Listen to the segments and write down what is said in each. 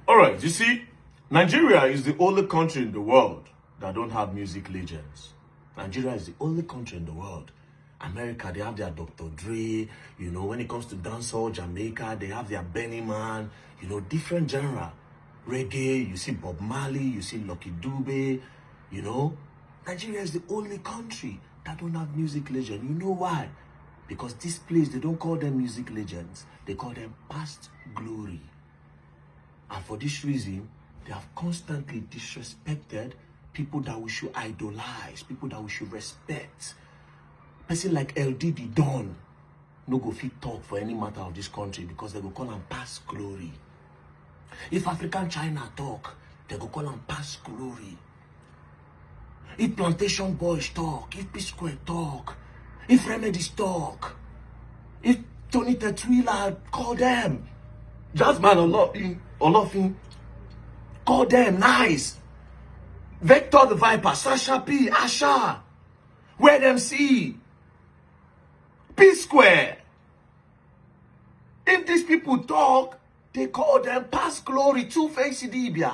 All right, you see, Nigeria is the only country in the world that don't have music legends. Nigeria is the only country in the world. America, they have their Dr. Dre. You know, when it comes to dancehall, Jamaica, they have their Benny Man. You know, different genre. Reggae, you see Bob Marley, you see Lucky Dube. You know, Nigeria is the only country that don't have music legends. You know why? Because this place, they don't call them music legends. They call them past glory. And for this reason, they have constantly disrespected people that we should idolize, people that we should respect. Person like LD Don no go fit talk for any matter of this country because they go call him past glory. If African China talk, they go call him past glory. If Plantation Boys talk, if P-Square talk, if Remedies talk, if Tony Tetwila, call them. Jasmine Olofin, call them nice. Vector the Viper, Sasha P, Asha, where them see, P-Square. If these people talk, they call them past glory, Two-Face Idibia.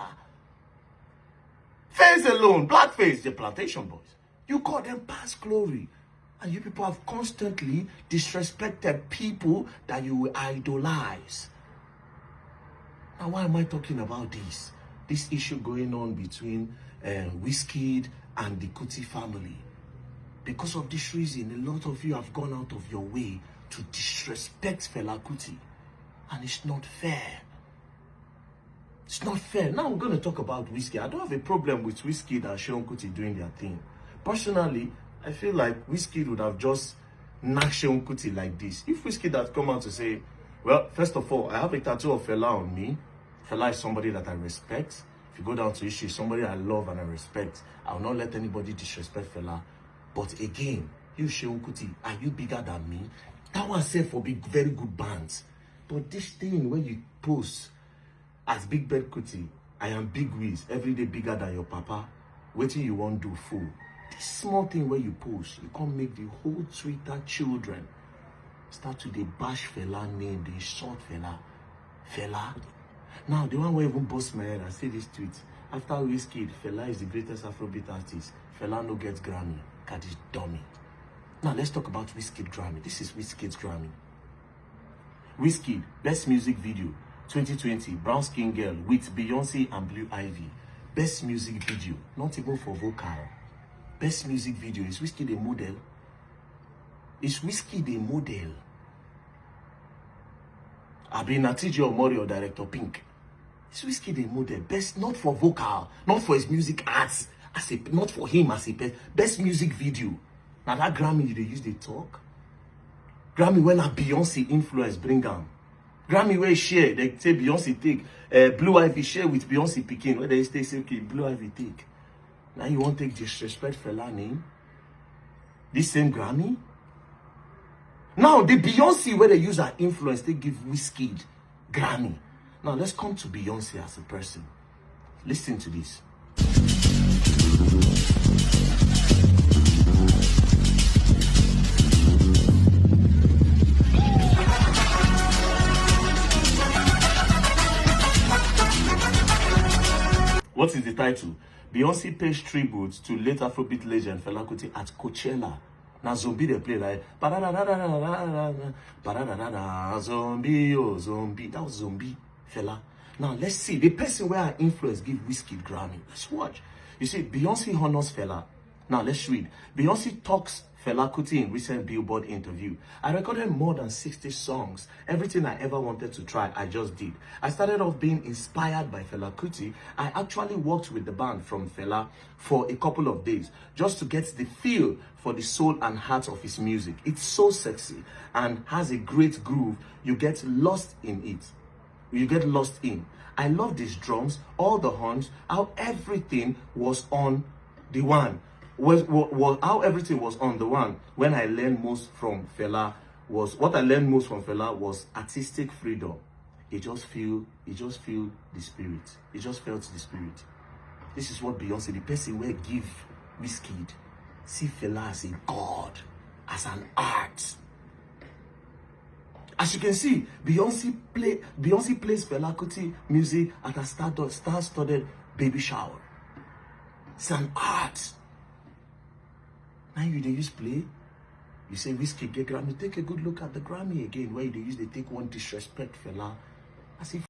Face alone, Blackface, the Plantation Boys. You call them past glory. And you people have constantly disrespected people that you will idolize. Now, why am I talking about this? This issue going on between WizKid and the Kuti family. Because of this reason, a lot of you have gone out of your way to disrespect Fela Kuti. And it's not fair. It's not fair. Now I'm going to talk about WizKid. I don't have a problem with WizKid and Seun Kuti doing their thing. Personally, I feel like WizKid would have just knocked Seun Kuti like this. If WizKid had come out to say, well, first of all, I have a tattoo of Fela on me. Fela is somebody that I respect. If you go down to issue, somebody I love and I respect. I will not let anybody disrespect Fela. But again, you Seun Kuti, are you bigger than me? That one said for big, very good bands. But this thing where you post as Big Bad Kuti, I am Big Wiz, every day bigger than your papa. Waiting you won't do fool. This small thing where you post, you can't make the whole Twitter children start to dey bash Fela name, they insult Fela. Now, the one where even boss my head and say this tweet. After WizKid, Fela is the greatest Afrobeat artist. Fela no gets Grammy. God is dummy. Now, let's talk about WizKid Grammy. This is WizKid's Grammy. WizKid, Best Music Video, 2020, Brown Skin Girl with Beyonce and Blue Ivy. Best Music Video, not even for vocal. Best Music Video. Is WizKid a model? Is WizKid a model? I've been a teacher or Mori or Director Pink. Is WizKid a model? Best, not for vocal, not for his music arts, not for him as a best music video. Now that Grammy they use the talk. Grammy when a Beyonce influence bring them. Grammy where share, they say Beyonce take Blue Ivy share with Beyonce Pekin. Where they say okay, Blue Ivy take. Now you want to take disrespect Fela name? This same Grammy? Now the Beyonce where they use her influence, they give WizKid Grammy. Now let's come to Beyonce as a person. Listen to this. What is the title? Beyonce pays tribute to late Afrobeat legend Fela Kuti at Coachella. Now zombie they play like zombie, oh zombie. That was zombie Fela. Now let's see the person where her influence give WizKid Grammy. Let's watch. You see, Beyonce honors Fela. Now let's read. Beyonce talks Fela Kuti in recent Billboard interview. I recorded more than 60 songs. Everything I ever wanted to try, I just did. I started off being inspired by Fela Kuti. I actually worked with the band from Fela for a couple of days just to get the feel for the soul and heart of his music. It's so sexy and has a great groove. You get lost in it. You get lost in. I love these drums, all the horns, how everything was on the one. How everything was on the one. When I learned most from Fela was artistic freedom. It just feel the spirit. It just felt the spirit. This is what Beyonce, the person where give WizKid, see Fela as a god, as an art. As you can see, Beyonce plays Fela Kuti music at a star-studded baby shower. It's an art. Now you use play. You say WizKid get Grammy. Take a good look at the Grammy again, where they take one disrespect Fela as if